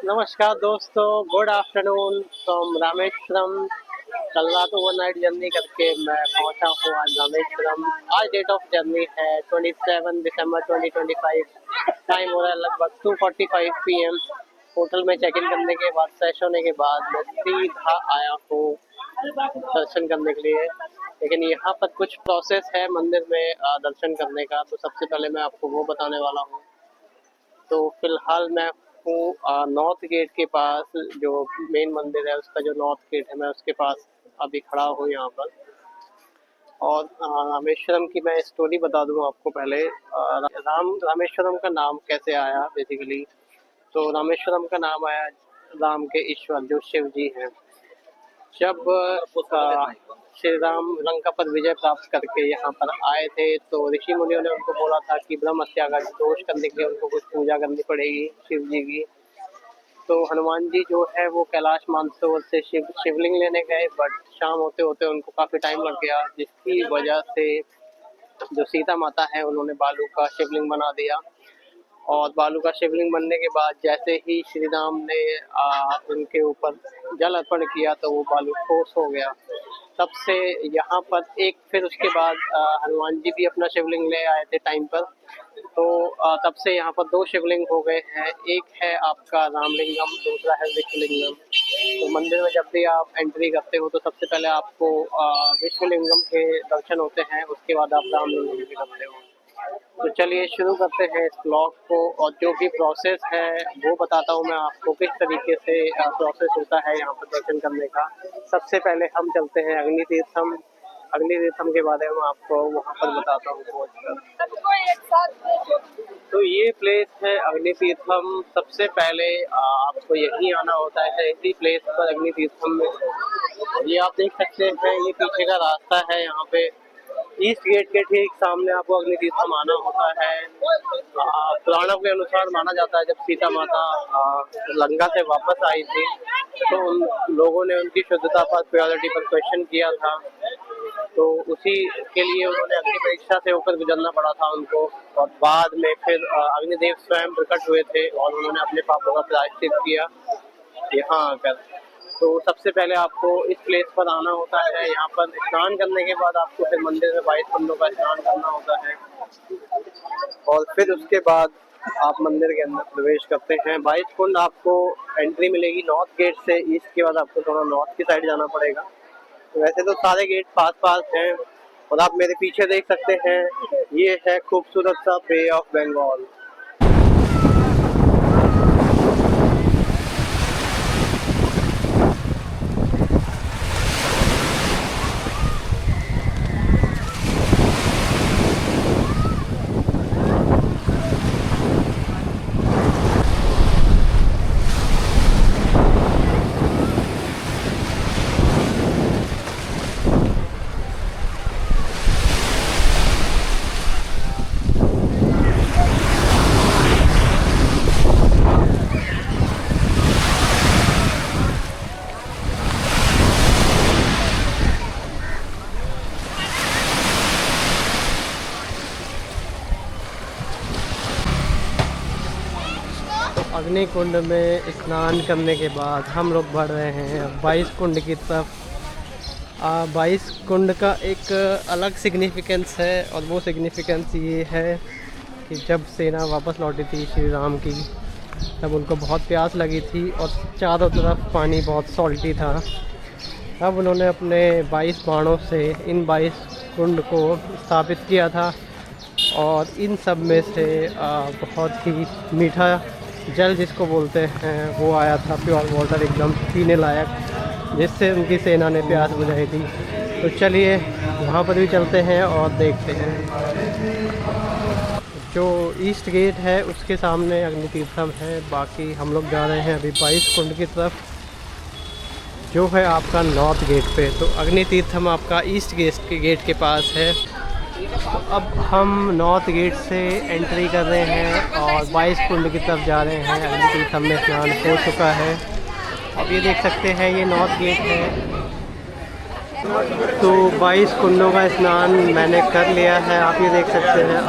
नमस्कार दोस्तों, good afternoon from Rameswaram. कल रात ओवरनाइट जर्नी करके मैं पहुंचा हूं आज रामेश्वरम। आज डेट ऑफ जर्नी है 27 दिसंबर 2025। टाइम हो रहा है लगभग 2:45 PM। होटल में चेक इन करने के बाद, फ्रेश होने के बाद मैं सीधा आया हूँ दर्शन करने के लिए। लेकिन यहाँ पर कुछ प्रोसेस है मंदिर में दर्शन करने का, तो सबसे पहले मैं आपको वो बताने वाला हूँ। तो फिलहाल मैं हूँ नॉर्थ गेट के पास, जो मेन मंदिर है उसका जो नॉर्थ गेट है, मैं उसके पास अभी खड़ा हूँ यहाँ पर। और रामेश्वरम की मैं स्टोरी बता दूँ आपको पहले। रामेश्वरम का नाम कैसे आया बेसिकली। तो रामेश्वरम का नाम आया राम के ईश्वर जो शिव जी हैं। जब श्री राम लंका पर विजय प्राप्त करके यहाँ पर आए थे, तो ऋषि मुनियों ने उनको बोला था कि ब्रह्म हत्या का दोष करने के लिए उनको कुछ पूजा करनी पड़ेगी शिव जी की। तो हनुमान जी जो है वो कैलाश मानसरोवर से शिवलिंग लेने गए, बट शाम होते होते उनको काफ़ी टाइम लग गया, जिसकी वजह से जो सीता माता है उन्होंने बालू का शिवलिंग बना दिया। और बालू का शिवलिंग बनने के बाद जैसे ही श्री राम ने उनके ऊपर जल अर्पण किया, तो वो बालू ठोस हो गया। तब से यहाँ पर फिर उसके बाद हनुमान जी भी अपना शिवलिंग ले आए थे टाइम पर। तो तब से यहाँ पर दो शिवलिंग हो गए हैं। एक है आपका रामलिंगम, दूसरा है विश्वलिंगम। तो मंदिर में जब भी आप एंट्री करते हो तो सबसे पहले आपको विश्वलिंगम के दर्शन होते हैं, उसके बाद आप रामलिंगम के करते हो। तो चलिए शुरू करते हैं इस ब्लॉग को, और जो भी प्रोसेस है वो बताता हूँ मैं आपको किस तरीके से प्रोसेस होता है यहाँ पर दर्शन करने का। सबसे पहले हम चलते हैं अग्नि तीर्थम। अग्नि तीर्थम के बारे में आपको वहाँ पर बताता हूँ पहुँचकर। तो ये प्लेस है अग्नि तीर्थम। सबसे पहले आपको यहीं आना होता है, इसी प्लेस पर अग्नि तीर्थम में। ये आप देख सकते हैं, ये पीछे का रास्ता है। यहाँ पे ईस्ट गेट के ठीक सामने आपको अग्नि तीर्थम आना होता है। पुराणों के अनुसार माना जाता है जब सीता माता लंका से वापस आई थी, तो उन लोगों ने उनकी शुद्धता पर, प्योरिटी पर क्वेश्चन किया था। तो उसी के लिए उन्होंने अग्नि परीक्षा से होकर गुजरना पड़ा था उनको। और बाद में फिर अग्निदेव स्वयं प्रकट हुए थे और उन्होंने अपने पापों का प्रायश्चित किया यहाँ आकर। तो सबसे पहले आपको इस प्लेस पर आना होता है। यहाँ पर स्नान करने के बाद आपको फिर मंदिर में 22 कुंडों का स्नान करना होता है, और फिर उसके बाद आप मंदिर के अंदर प्रवेश करते हैं। 22 कुंड आपको एंट्री मिलेगी नॉर्थ गेट से। ईस्ट के बाद आपको थोड़ा नॉर्थ की साइड जाना पड़ेगा। तो वैसे तो सारे गेट पास पास हैं, और आप मेरे पीछे देख सकते हैं, ये है खूबसूरत सा बे ऑफ बंगाल। अग्नि कुंड में स्नान करने के बाद हम लोग बढ़ रहे हैं 22 कुंड की तरफ। 22 कुंड का एक अलग सिग्निफिकेंस है, और वो सिग्निफिकेंस ये है कि जब सेना वापस लौटी थी श्री राम की, तब उनको बहुत प्यास लगी थी और चारों तरफ पानी बहुत सॉल्टी था। अब उन्होंने अपने 22 बाणों से इन 22 कुंड को स्थापित किया था, और इन सब में से बहुत ही मीठा जल जिसको बोलते हैं वो आया था, प्योर वाटर एकदम पीने लायक, जिससे उनकी सेना ने प्यास बुझाई थी। तो चलिए वहाँ पर भी चलते हैं और देखते हैं। जो ईस्ट गेट है उसके सामने अग्नि तीर्थम है। बाकी हम लोग जा रहे हैं अभी 22 कुंड की तरफ, जो है आपका नॉर्थ गेट पे। तो अग्नि तीर्थम आपका ईस्ट गेट के पास है। तो अब हम नॉर्थ गेट से एंट्री कर रहे हैं और 22 कुंड की तरफ जा रहे हैं। अग्नि तीर्थम में स्नान हो चुका है। अब ये देख सकते हैं, ये नॉर्थ गेट है। तो 22 कुंडों का स्नान मैंने कर लिया है, आप ये देख सकते हैं।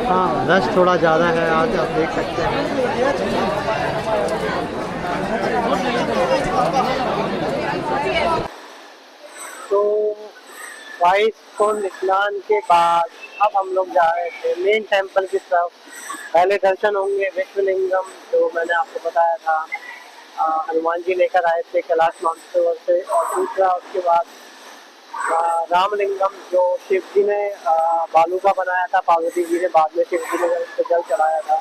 हाँ, रश थोड़ा ज़्यादा है आज, आप देख सकते हैं। 22 कुंड स्नान के बाद अब हम लोग जा रहे थे मेन टेम्पल की तरफ। पहले दर्शन होंगे विश्वलिंगम, जो मैंने आपको बताया था, हनुमान जी लेकर आए थे कैलाश मानसरोवर से। और दूसरा उसके बाद रामलिंगम, जो शिव जी ने बालू का बनाया था, पार्वती जी ने बाद में शिव जी ने उस पर जल चढ़ाया था,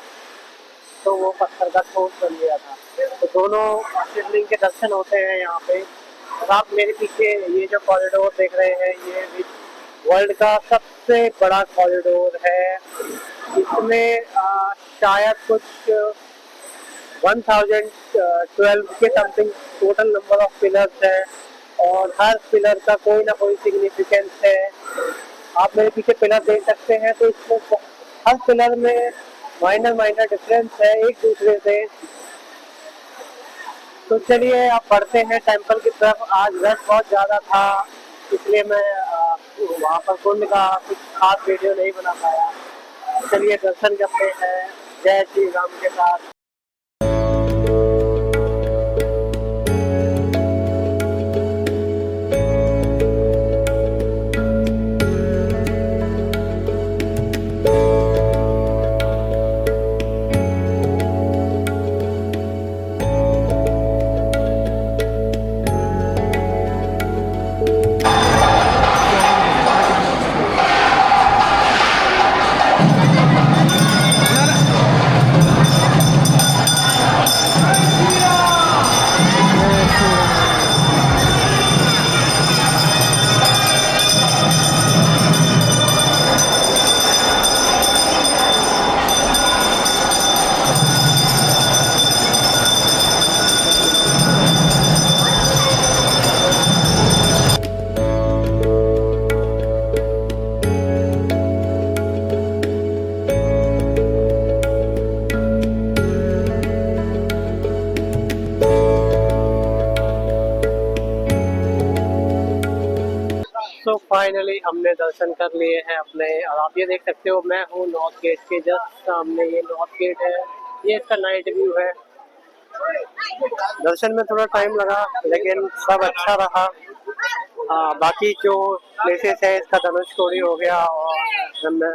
तो वो पत्थर का ठोस बन गया था। तो दोनों शिवलिंग के दर्शन होते हैं यहाँ पे। और आप मेरे पीछे ये जो कॉरिडोर देख रहे हैं, ये वर्ल्ड का सबसे बड़ा कॉरिडोर है। इसमें शायद कुछ 1012 के something total number of pillars है, और हर पिलर का कोई ना कोई सिग्निफिकेंस है। आप मेरे पीछे पिलर देख सकते हैं, तो इसमें हर पिलर में माइनर माइनर डिफरेंस है एक दूसरे से। तो चलिए आप बढ़ते हैं टेंपल की तरफ। आज रश बहुत ज़्यादा था, इसलिए मैं वहाँ पर कुंड का कुछ खास वीडियो नहीं बना पाया। चलिए दर्शन करते हैं जय श्री राम के साथ। तो फाइनली हमने दर्शन कर लिए हैं अपने, और आप ये देख सकते हो मैं हूँ नॉर्थ गेट के जस्ट सामने। ये नॉर्थ गेट है, ये इसका नाइट व्यू है। दर्शन में थोड़ा टाइम लगा, लेकिन सब अच्छा रहा। बाकी जो प्लेसेस है, इसका धनुषकोडी हो गया, और मैं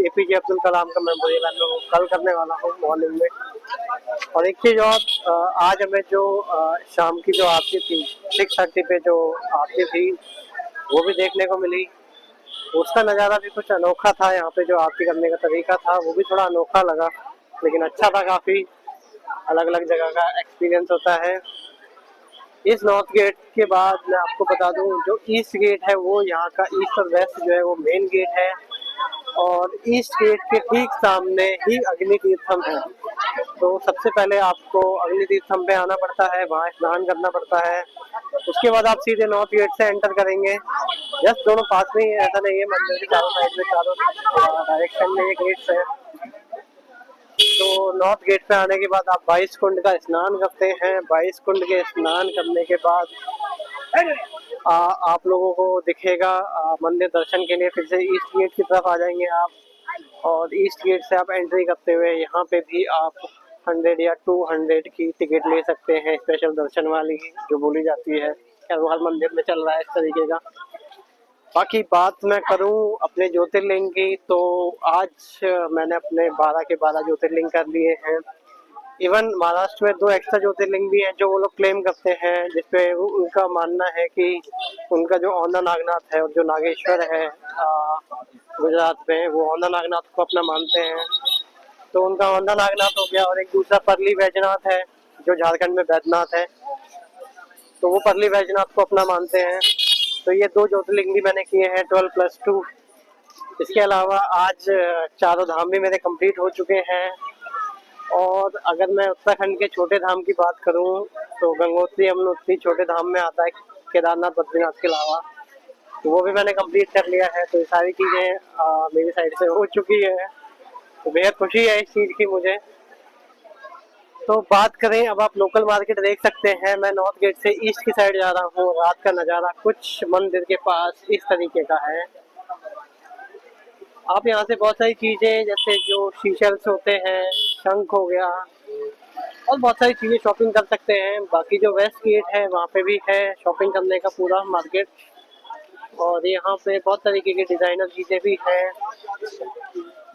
APJ अब्दुल कलाम का मेमोरियल मैं कल करने वाला हूँ मॉर्निंग में। और एक चीज़ और, आज हमें जो शाम की जो आरती थी 6:30 पे जो आरती थी, वो भी देखने को मिली। उसका नज़ारा भी कुछ अनोखा था। यहाँ पे जो आरती करने का तरीका था वो भी थोड़ा अनोखा लगा, लेकिन अच्छा था। काफ़ी अलग अलग जगह का एक्सपीरियंस होता है। इस नॉर्थ गेट के बाद मैं आपको बता दूं, जो ईस्ट गेट है वो यहाँ का ईस्ट और वेस्ट जो है वो मेन गेट है, और ईस्ट गेट के ठीक सामने ही अग्नि तीर्थम है। तो सबसे पहले आपको अग्नि तीर्थम पे आना पड़ता है, वहाँ स्नान करना पड़ता है। उसके बाद आप सीधे नॉर्थ गेट से एंटर करेंगे। जस्ट दोनों पास में ही, ऐसा नहीं है, मंदिर के चारों साइड में, चारों डायरेक्शन में ये गेट्स है। तो नॉर्थ गेट पे आने के बाद आप 22 कुंड का स्नान करते हैं। 22 कुंड के स्नान करने के बाद आप लोगों को दिखेगा मंदिर दर्शन के लिए फिर से ईस्ट गेट की तरफ आ जाएंगे आप, और ईस्ट गेट से आप एंट्री करते हुए यहाँ पे भी आप 100 या 200 की टिकट ले सकते हैं, स्पेशल दर्शन वाली जो बोली जाती है। हर मंदिर में चल रहा है इस तरीके का। बाकी बात मैं करूं अपने ज्योतिर्लिंग की, तो आज मैंने अपने 12 के 12 ज्योतिर्लिंग कर लिए हैं। इवन महाराष्ट्र में 2 एक्स्ट्रा ज्योतिर्लिंग भी हैं जो वो लोग क्लेम करते हैं, जिसपे उनका मानना है कि उनका जो औंधा नागनाथ है और जो नागेश्वर है गुजरात में, वो औंधा नागनाथ को अपना मानते हैं। तो उनका औंधा नागनाथ हो गया, और एक दूसरा परली वैजनाथ है जो झारखंड में बैद्यनाथ है, तो वो परली वैजनाथ को अपना मानते हैं। तो ये 2 ज्योतिर्लिंग भी मैंने किए हैं 12+2। इसके अलावा आज चारों धाम भी मेरे कंप्लीट हो चुके हैं। और अगर मैं उत्तराखंड के छोटे धाम की बात करूं, तो गंगोत्री यमुनोत्री छोटे धाम में आता है, केदारनाथ बद्रीनाथ के अलावा, तो वो भी मैंने कंप्लीट कर लिया है। तो ये सारी चीज़ें मेरी साइड से हो चुकी है, तो बेहद खुशी है इस चीज़ की मुझे। तो बात करें, अब आप लोकल मार्केट देख सकते हैं। मैं नॉर्थ गेट से ईस्ट की साइड जा रहा हूँ। रात का नज़ारा कुछ मंदिर के पास इस तरीके का है। आप यहाँ से बहुत सारी चीज़ें, जैसे जो शीशल्स होते हैं, शंख हो गया, और बहुत सारी चीज़ें शॉपिंग कर सकते हैं। बाकी जो वेस्ट गेट है वहाँ पे भी है शॉपिंग करने का पूरा मार्केट। और यहाँ पे बहुत तरीके के डिजाइनर चीजें भी हैं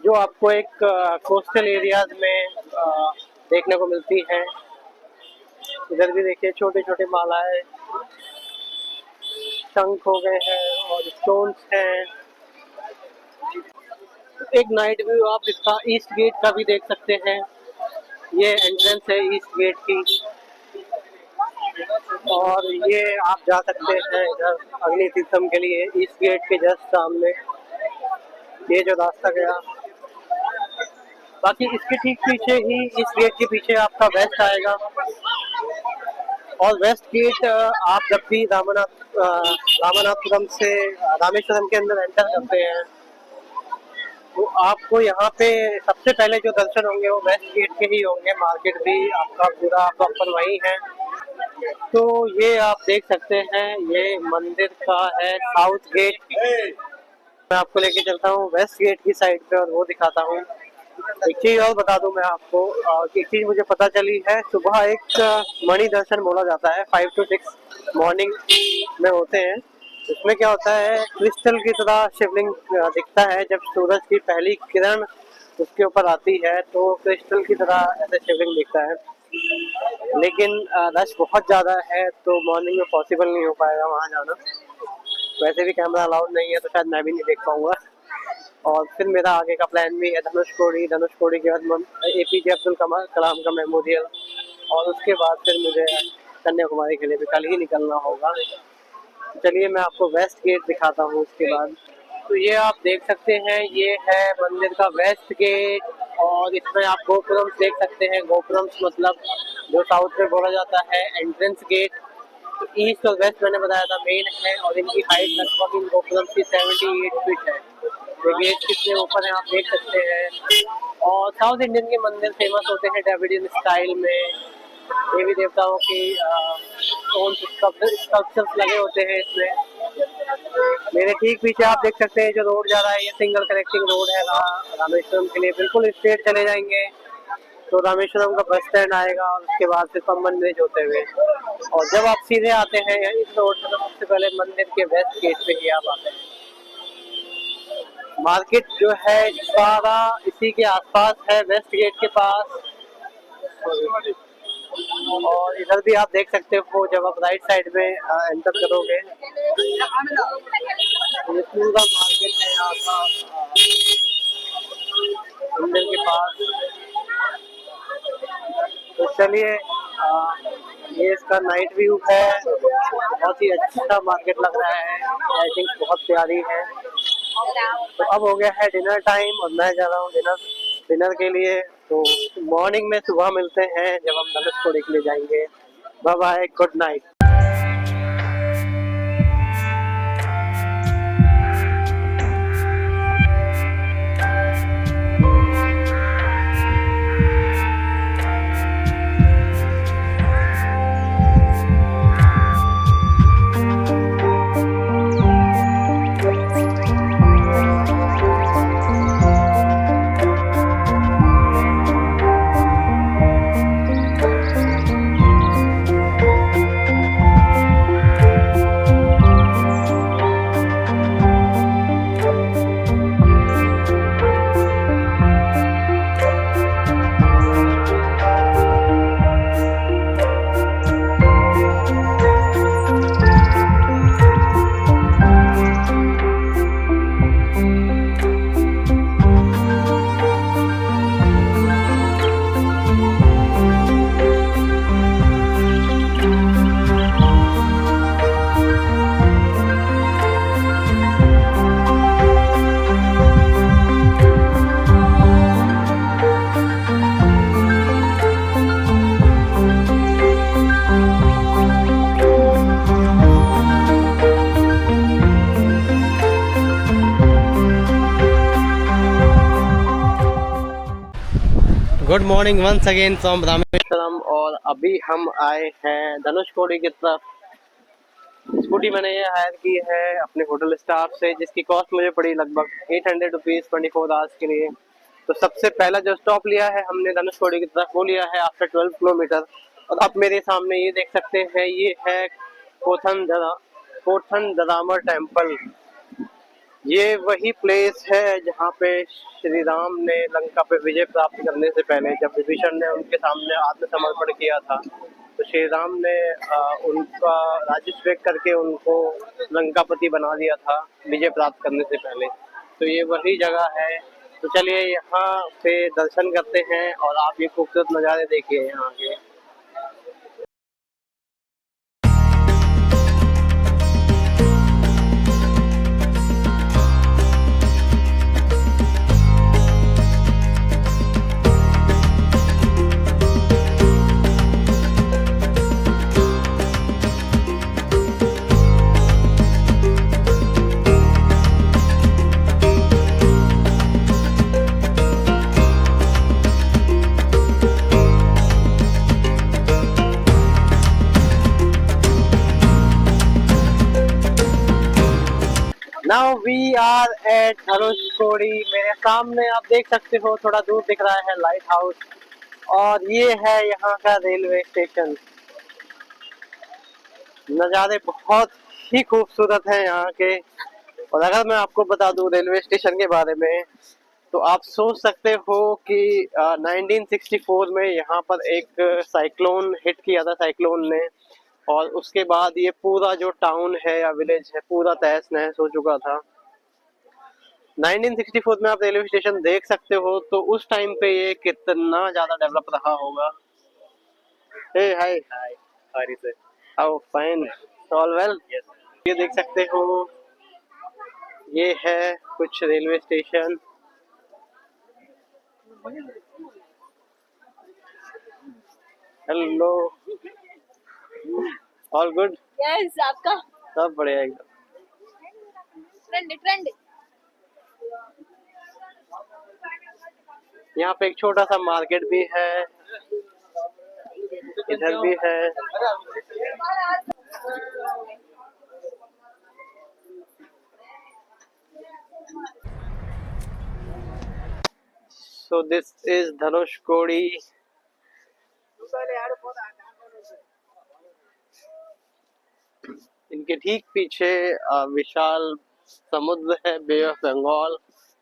जो आपको एक कोस्टल एरियाज में देखने को मिलती हैं। इधर भी देखिए छोटे छोटे मालाएं, शंख हो गए हैं और स्टोन्स हैं। एक नाइट व्यू आप इसका ईस्ट गेट का भी देख सकते हैं। ये एंट्रेंस है ईस्ट गेट की और ये आप जा सकते हैं इधर अग्नि तीर्थम के लिए ईस्ट गेट के जस्ट सामने ये जो रास्ता गया। बाकी इसके ठीक पीछे ही इस गेट के पीछे आपका वेस्ट आएगा और वेस्ट गेट आप जब भी रामनाथपुरम से रामेश्वरम के अंदर एंटर करते हैं तो आपको यहाँ पे सबसे पहले जो दर्शन होंगे वो वेस्ट गेट के ही होंगे। मार्केट भी आपका पूरा प्रॉपर वही है। तो ये आप देख सकते हैं ये मंदिर का है साउथ गेट। मैं आपको लेके चलता हूँ वेस्ट गेट की साइड पे और वो दिखाता हूँ। एक चीज और बता दूं मैं आपको, एक चीज मुझे पता चली है, सुबह एक मणि दर्शन बोला जाता है 5 to 6 मॉर्निंग में होते हैं। इसमें क्या होता है क्रिस्टल की तरह शिवलिंग दिखता है। जब सूरज की पहली किरण उसके ऊपर आती है तो क्रिस्टल की तरह ऐसे शिवलिंग दिखता है। लेकिन रश बहुत ज़्यादा है तो मॉर्निंग में पॉसिबल नहीं हो पाएगा वहाँ जाना। वैसे भी कैमरा अलाउड नहीं है तो शायद मैं भी नहीं देख पाऊँगा। और फिर मेरा आगे का प्लान भी है धनुषकोडी के बाद APJ अब्दुल कलाम का मेमोरियल और उसके बाद फिर मुझे कन्याकुमारी के लिए भी कल ही निकलना होगा। चलिए मैं आपको वेस्ट गेट दिखाता हूँ उसके बाद। तो ये आप देख सकते हैं ये है मंदिर का वेस्ट गेट और इसमें आप गोपुरम्स देख सकते हैं। गोपुरम्स मतलब जो साउथ में बोला जाता है एंट्रेंस गेट। तो ईस्ट और वेस्ट मैंने बताया था मेन है और इनकी हाइट लगभग इन गोपुरम्स की 78 फीट है। तो गेट कितने ऊपर है आप देख सकते हैं। और साउथ इंडियन के मंदिर फेमस होते हैं ड्राविडियन स्टाइल में। देवी देवताओं की स्कल्पचर्स लगे होते हैं इसमें। मेरे ठीक पीछे आप देख सकते हैं जो रोड जा रहा है ये सिंगल कनेक्टिंग रोड है रामेश्वरम के लिए। बिल्कुल स्ट्रेट चले जाएंगे तो रामेश्वरम का बस स्टैंड आएगा और उसके बाद फिर पंबन ब्रिज होते हुए। और जब आप सीधे आते हैं इस रोड से तो सबसे पहले मंदिर के वेस्ट गेट पे ही आप आते हैं। मार्केट जो है सारा इसी के आसपास है वेस्ट गेट के पास। और इधर भी आप देख सकते हो जब आप राइट साइड में एंटर करोगे ये पूरा मार्केट है यहाँ का मंदिर के पास। तो चलिए ये इसका नाइट व्यू है। बहुत ही अच्छा मार्केट लग रहा है। लाइटिंग बहुत प्यारी है। तो अब हो गया है डिनर टाइम और मैं जा रहा हूँ डिनर के लिए। तो मॉर्निंग में सुबह मिलते हैं जब हम धनुषकोडी के लिए जाएंगे। Bye bye, good night. Good morning once again from Rameswaram. और अभी हम आए हैं धनुषकोडी की तरफ। स्कूटी मैंने ये हायर की है अपने होटल स्टाफ से जिसकी कॉस्ट मुझे पड़ी लगभग 800 रुपीज़ 24 आवर्स के लिए। तो सबसे पहला जो स्टॉप लिया है हमने धनुषकोडी की तरफ वो लिया है आफ्टर 12 किलोमीटर। और अब मेरे सामने ये देख सकते हैं ये है कोथन झरना। गोवर्धन ददामर टेम्पल। ये वही प्लेस है जहाँ पे श्री राम ने लंका पे विजय प्राप्त करने से पहले, जब विभीषण ने उनके सामने आत्मसमर्पण किया था, तो श्री राम ने उनका राज्याभिषेक करके उनको लंकापति बना दिया था विजय प्राप्त करने से पहले। तो ये वही जगह है। तो चलिए यहाँ पे दर्शन करते हैं और आप ये खूबसूरत नज़ारे देखिए यहाँ के। Now we are at Dhanushkodi. मेरे सामने आप देख सकते हो, थोड़ा दूर दिख रहा है लाइट हाउस, और ये है यहाँ का रेलवे स्टेशन। नज़ारे बहुत ही खूबसूरत हैं यहाँ के। और अगर मैं आपको बता दूं रेलवे स्टेशन के बारे में, तो आप सोच सकते हो कि 1964 में यहाँ पर एक साइक्लोन हिट किया था, साइक्लोन ने, और उसके बाद ये पूरा जो टाउन है या विलेज है पूरा तहस नहस हो चुका था। 1964 में आप रेलवे स्टेशन देख सकते हो, तो उस टाइम पे ये कितना ज्यादा डेवलप रहा होगा। Hey hi hi, sorry sir, how fine, all well. ये देख सकते हो, ये है कुछ railway station. Hello, all good? Yes, आपका सब बढ़िया एकदम। ट्रेंड। यहाँ पे एक छोटा सा मार्केट भी है, इधर भी है। So this is Dhanushkodi. इनके ठीक पीछे विशाल समुद्र है, बे ऑफ बंगाल।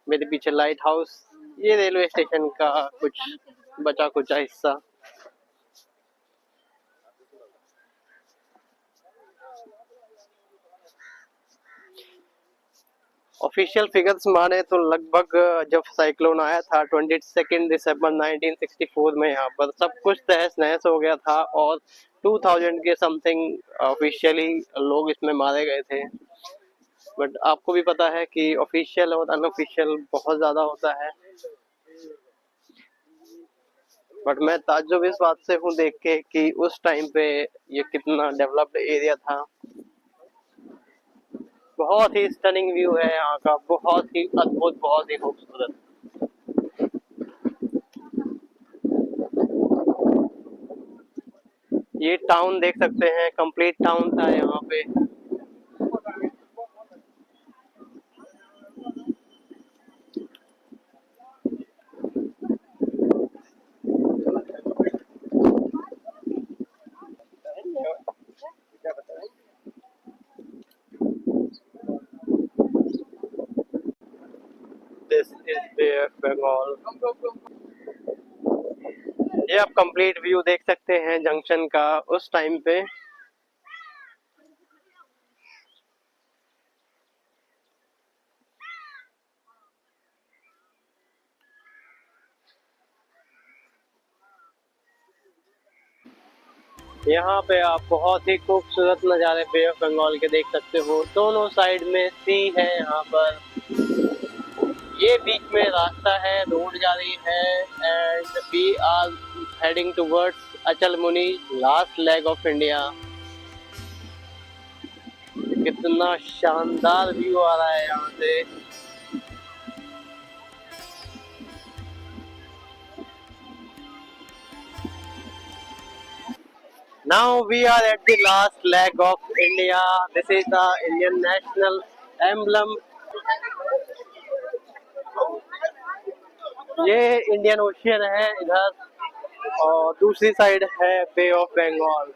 मेरे पीछे लाइट हाउस। ये रेलवे स्टेशन का कुछ बचा कुचा हिस्सा। ऑफिशियल फिगर्स माने तो लगभग जब साइक्लोन आया था 22 दिसंबर 1964 में, यहाँ पर सब कुछ तहस नहस हो गया था और 2000 के समथिंग ऑफिशियली लोग इसमें मारे गए थे। बट आपको भी पता है कि ऑफिशियल और अनऑफिशियल बहुत ज़्यादा होता है। बट मैं ताज्जुब इस बात से हूँ देख के कि उस टाइम पे ये कितना डेवलप्ड एरिया था। बहुत ही स्टनिंग व्यू है यहाँ का, बहुत ही अद्भुत, बहुत ही खूबसूरत। ये टाउन देख सकते हैं, कंप्लीट टाउन था यहाँ पे। This is Bay of Bengal। ये आप कंप्लीट व्यू देख सकते हैं जंक्शन का उस टाइम पे। यहाँ पे आप बहुत ही खूबसूरत नज़ारे बे ऑफ बंगाल के देख सकते हो। दोनों साइड में सी है यहाँ पर। ये बीच में रास्ता है, रोड जा रही है, and we are heading towards Achalmuni, last leg of India. कितना शानदार व्यू आ रहा है यहाँ से। Now we are at the last leg of India. This is the Indian national emblem. ये इंडियन ओशियन है इधर, और दूसरी साइड है बे ऑफ बंगाल।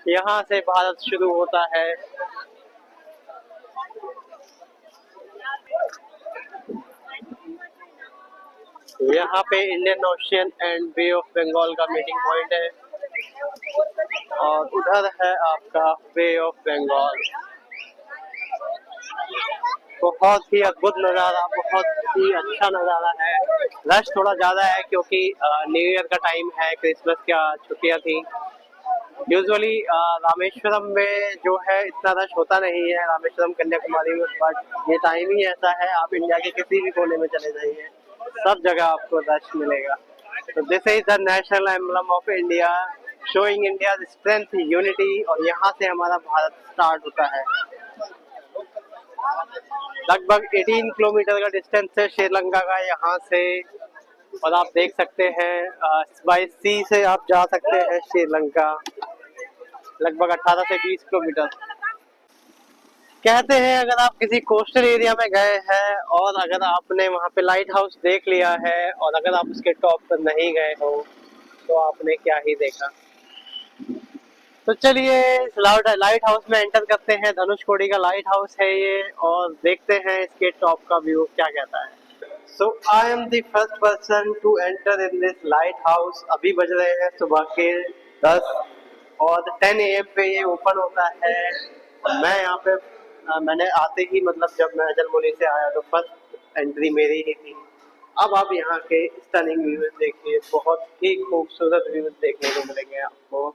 यहाँ से भारत शुरू होता है। यहाँ पे Indian Ocean and Bay of Bengal का मीटिंग पॉइंट है और उधर है आपका बे ऑफ बंगाल। बहुत ही अद्भुत नज़ारा, बहुत ही अच्छा नज़ारा है। रश थोड़ा ज़्यादा है क्योंकि न्यू ईयर का टाइम है, क्रिसमस का छुट्टियाँ थी। यूजुअली रामेश्वरम में जो है इतना रश होता नहीं है, रामेश्वरम कन्याकुमारी में, बट ये टाइम ही ऐसा है, आप इंडिया के किसी भी कोने में चले जाइए, सब जगह आपको रश मिलेगा। तो this is the national emblem of India, showing India strength, unity, और यहाँ से हमारा भारत स्टार्ट होता है। लगभग 18 किलोमीटर का डिस्टेंस है श्रीलंका का यहाँ से, और आप देख सकते हैं बाई सी से आप जा सकते हैं श्रीलंका, लगभग 18 से 20 किलोमीटर। कहते हैं अगर आप किसी कोस्टल एरिया में गए हैं और अगर आपने वहाँ पे लाइट हाउस देख लिया है और अगर आप उसके टॉप पर नहीं गए हो तो आपने क्या ही देखा। तो चलिए लाइट हाउस में एंटर करते हैं। धनुषकोडी का लाइट हाउस है ये, और देखते हैं इसके टॉप का व्यू क्या कहता है। So I am the first person to enter in this lighthouse। अभी बज रहे हैं सुबह के 10 और 10 AM पे ये ओपन होता है। और मैं यहाँ पे मैंने आते ही मतलब जब मैं जलमोली से आया तो फर्स्ट एंट्री मेरी ही थी। अब आप यहाँ के स्टनिंग व्यूज देखिए, बहुत ही खूबसूरत व्यूज देखने को मिलेंगे आपको।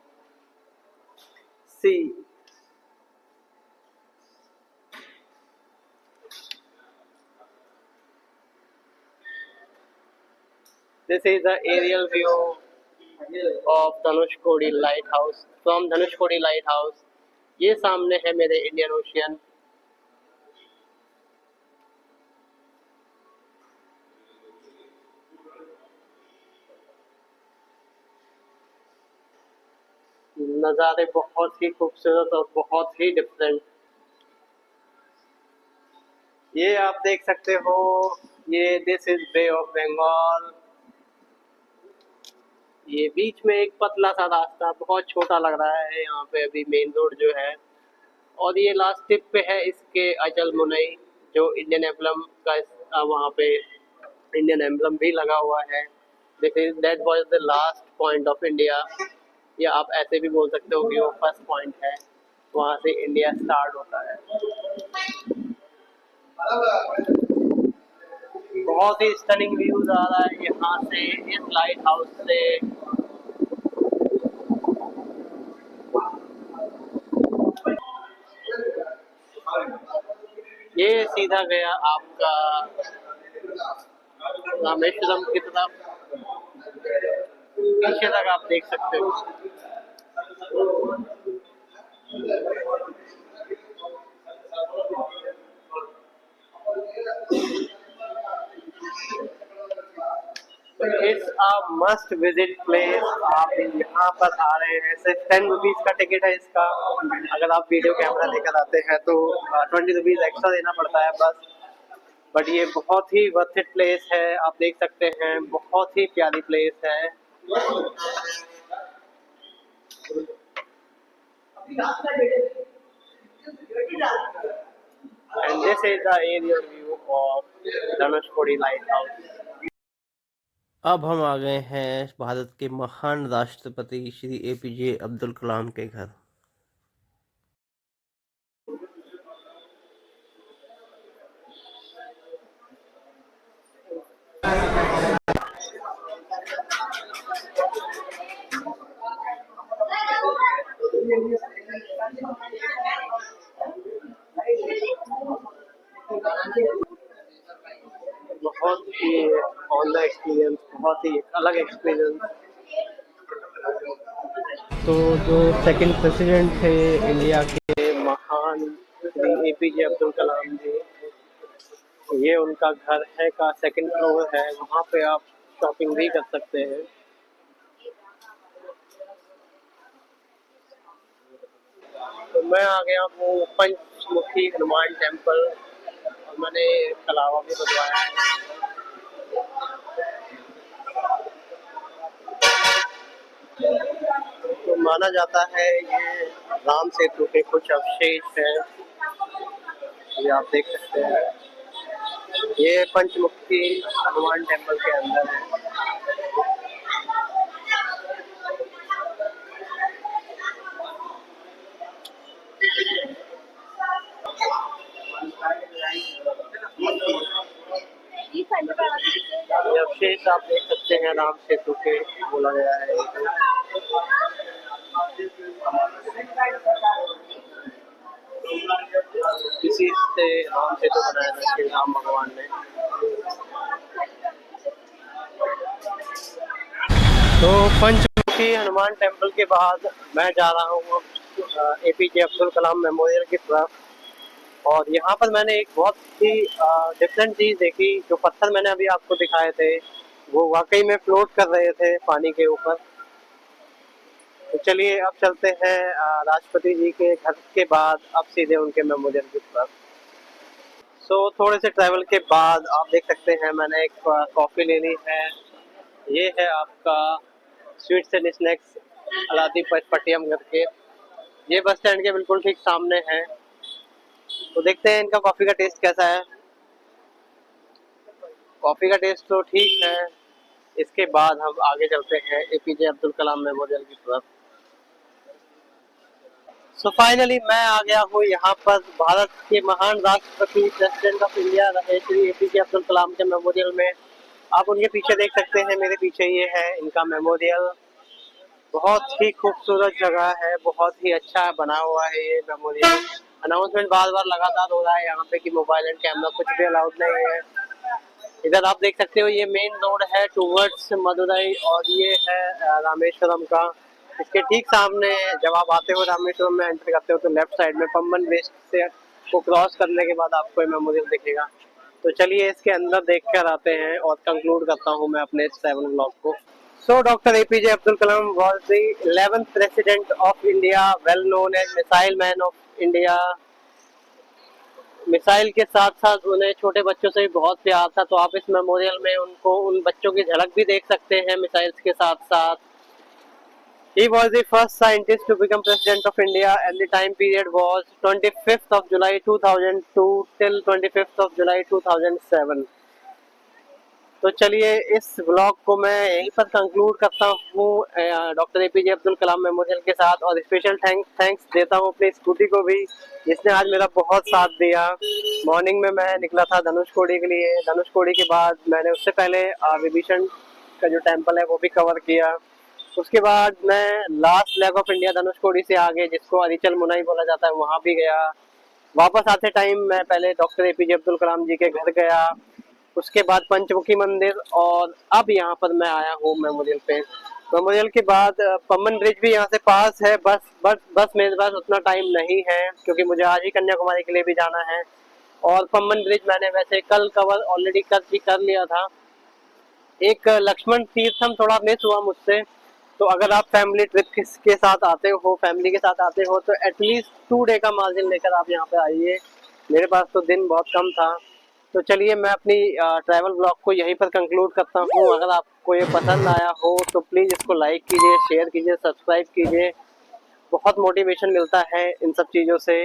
सी This is the aerial view of Dhanushkodi light house from Dhanushkodi light house. ये सामने है मेरे इंडियन ओशियन। नज़ारे बहुत ही खूबसूरत और बहुत ही डिफरेंट। ये आप देख सकते हो, ये this is Bay of Bengal. ये बीच में एक पतला सा रास्ता, बहुत छोटा लग रहा है यहाँ पे अभी मेन रोड जो है, और ये लास्ट टिप पे है इसके अचल मुनई, जो इंडियन एम्बलम का वहाँ पे इंडियन एम्बलम भी लगा हुआ है। This is that was the last point of India, या आप ऐसे भी बोल सकते हो कि वो फर्स्ट पॉइंट है, वहाँ से इंडिया स्टार्ट होता है। बहुत ही स्टनिंग व्यूज आ रहा है यहाँ से, इस लाइट हाउस से। ये सीधा गया आपका रामेश्वरम की तरफ, पीछे तक आप देख सकते हो। It's a must visit place. आप यहाँ पर आ रहे हैं, सिर्फ 10 रुपीज का टिकट है इसका। अगर आप वीडियो कैमरा लेकर आते हैं तो 20 रुपीज एक्स्ट्रा देना पड़ता है बस। बट ये बहुत ही वर्थ इट प्लेस है, आप देख सकते हैं, बहुत ही प्यारी प्लेस है। And this is the aerial view of Dhanushkodi lighthouse. अब हम आ गए हैं भारत के महान राष्ट्रपति श्री APJ अब्दुल कलाम के घर। बहुत ही ऑन द एक्सपीरियंस, बहुत ही अलग एक्सपीरियंस। तो जो सेकंड प्रेसिडेंट थे इंडिया के, महान श्री APJ अब्दुल कलाम जी, ये उनका घर है का सेकंड फ्लोर है, वहाँ पे आप शॉपिंग भी कर सकते हैं। तो मैं आ गया हूँ पंचमुखी हनुमान टेम्पल, और मैंने कलावा भी बनवाया है। तो माना जाता है ये राम सेतु के कुछ अवशेष हैं, ये आप देख सकते हैं। ये पंचमुखी हनुमान टेम्पल के अंदर है। ये अवशेष आप देख सकते हैं राम सेतु के, बोला गया है। किसी से राम सेतु बनाया था श्री राम भगवान ने। तो पंचमुखी हनुमान टेम्पल के बाद मैं जा रहा हूँ APJ अब्दुल कलाम मेमोरियल की तरफ। और यहाँ पर मैंने एक बहुत ही डिफरेंट चीज़ देखी। जो पत्थर मैंने अभी आपको दिखाए थे वो वाकई में फ्लोट कर रहे थे पानी के ऊपर। तो चलिए अब चलते हैं राष्ट्रपति जी के घर के बाद अब सीधे उनके मेमोरियल की तरफ। सो थोड़े से ट्रैवल के बाद आप देख सकते हैं मैंने एक कॉफ़ी ले ली है। ये है आपका स्वीट्स एंड स्नैक्स अलादी पटियम करके, ये बस स्टैंड के बिल्कुल ठीक सामने है। तो देखते हैं इनका कॉफ़ी का टेस्ट कैसा है। कॉफ़ी का टेस्ट तो ठीक है। इसके बाद हम आगे चलते हैं APJ अब्दुल कलाम मेमोरियल की तरफ। सो फाइनली मैं आ गया हूँ यहाँ पर भारत के महान राष्ट्रपति प्रेसिडेंट ऑफ इंडिया रहे श्री APJ अब्दुल कलाम के मेमोरियल में। आप उनके पीछे देख सकते हैं, मेरे पीछे ये है इनका मेमोरियल। बहुत ही खूबसूरत जगह है, बहुत ही अच्छा बना हुआ है ये मेमोरियल। अनाउंसमेंट बार बार लगातार हो रहा है यहाँ पे कि मोबाइल एंड कैमरा कुछ भी अलाउड नहीं है। इधर आप देख सकते हो ये मेन रोड है टूवर्ड्स मदुरई और ये है रामेश्वरम का। इसके ठीक सामने जब आप आते हो रामेश्वरम में एंटर करते हो तो लेफ्ट साइड में पम्बन ब्रिज से को क्रॉस करने के बाद आपको मेमोरियल दिखेगा। तो चलिए इसके अंदर देख कर आते हैं और कंक्लूड करता हूँ मैं अपने इस ट्रैवल ब्लॉग को। So Dr. APJ Abdul Kalam was the 11th president of India, well known as Missile Man of India। Missile के साथ साथ उन्हें छोटे बच्चों से भी बहुत प्यार था। तो आप इस मेमोरियल में उनको उन बच्चों की झलक भी देख सकते हैं मिसाइल्स के साथ साथ। He was the first scientist to become president of India and the time period was 25th of July 2002 till 25th of July 2007। तो चलिए इस ब्लॉग को मैं यहीं पर कंक्लूड करता हूँ doctor APJ Abdul Kalam memorial के साथ। और स्पेशल थैंक्स देता हूँ अपनी स्कूटी को भी, जिसने आज मेरा बहुत साथ दिया। मॉर्निंग में मैं निकला था धनुषकोडी के लिए। धनुषकोडी के बाद मैंने उससे पहले विभीषण का जो टेम्पल है वो भी कवर किया। उसके बाद मैं last leg of India Dhanushkodi से आगे, जिसको अरिचल मुनाई बोला जाता है, वहाँ भी गया। वापस आते टाइम मैं पहले डॉक्टर APJ अब्दुल कलाम जी के घर गया, उसके बाद पंचमुखी मंदिर, और अब यहाँ पर मैं आया हूँ मेमोरियल पे। मेमोरियल के बाद पम्बन ब्रिज भी यहाँ से पास है। बस मेरे पास उतना टाइम नहीं है क्योंकि मुझे आज ही कन्याकुमारी के लिए भी जाना है। और पम्बन ब्रिज मैंने वैसे कल कवर ऑलरेडी कर लिया था। एक लक्ष्मण तीर्थम थोड़ा मिस हुआ मुझसे। तो अगर आप फैमिली ट्रिप के साथ आते हो, फैमिली के साथ आते हो, तो एटलीस्ट 2 डे का मार्जिन लेकर आप यहाँ पे आइए। मेरे पास तो दिन बहुत कम था। तो चलिए मैं अपनी ट्रैवल ब्लॉग को यहीं पर कंक्लूड करता हूँ। अगर आपको ये पसंद आया हो तो प्लीज़ इसको लाइक कीजिए, शेयर कीजिए, सब्सक्राइब कीजिए। बहुत मोटिवेशन मिलता है इन सब चीज़ों से।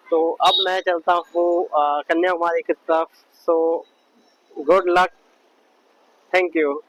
तो अब मैं चलता हूँ कन्याकुमारी की तरफ। So good luck, thank you.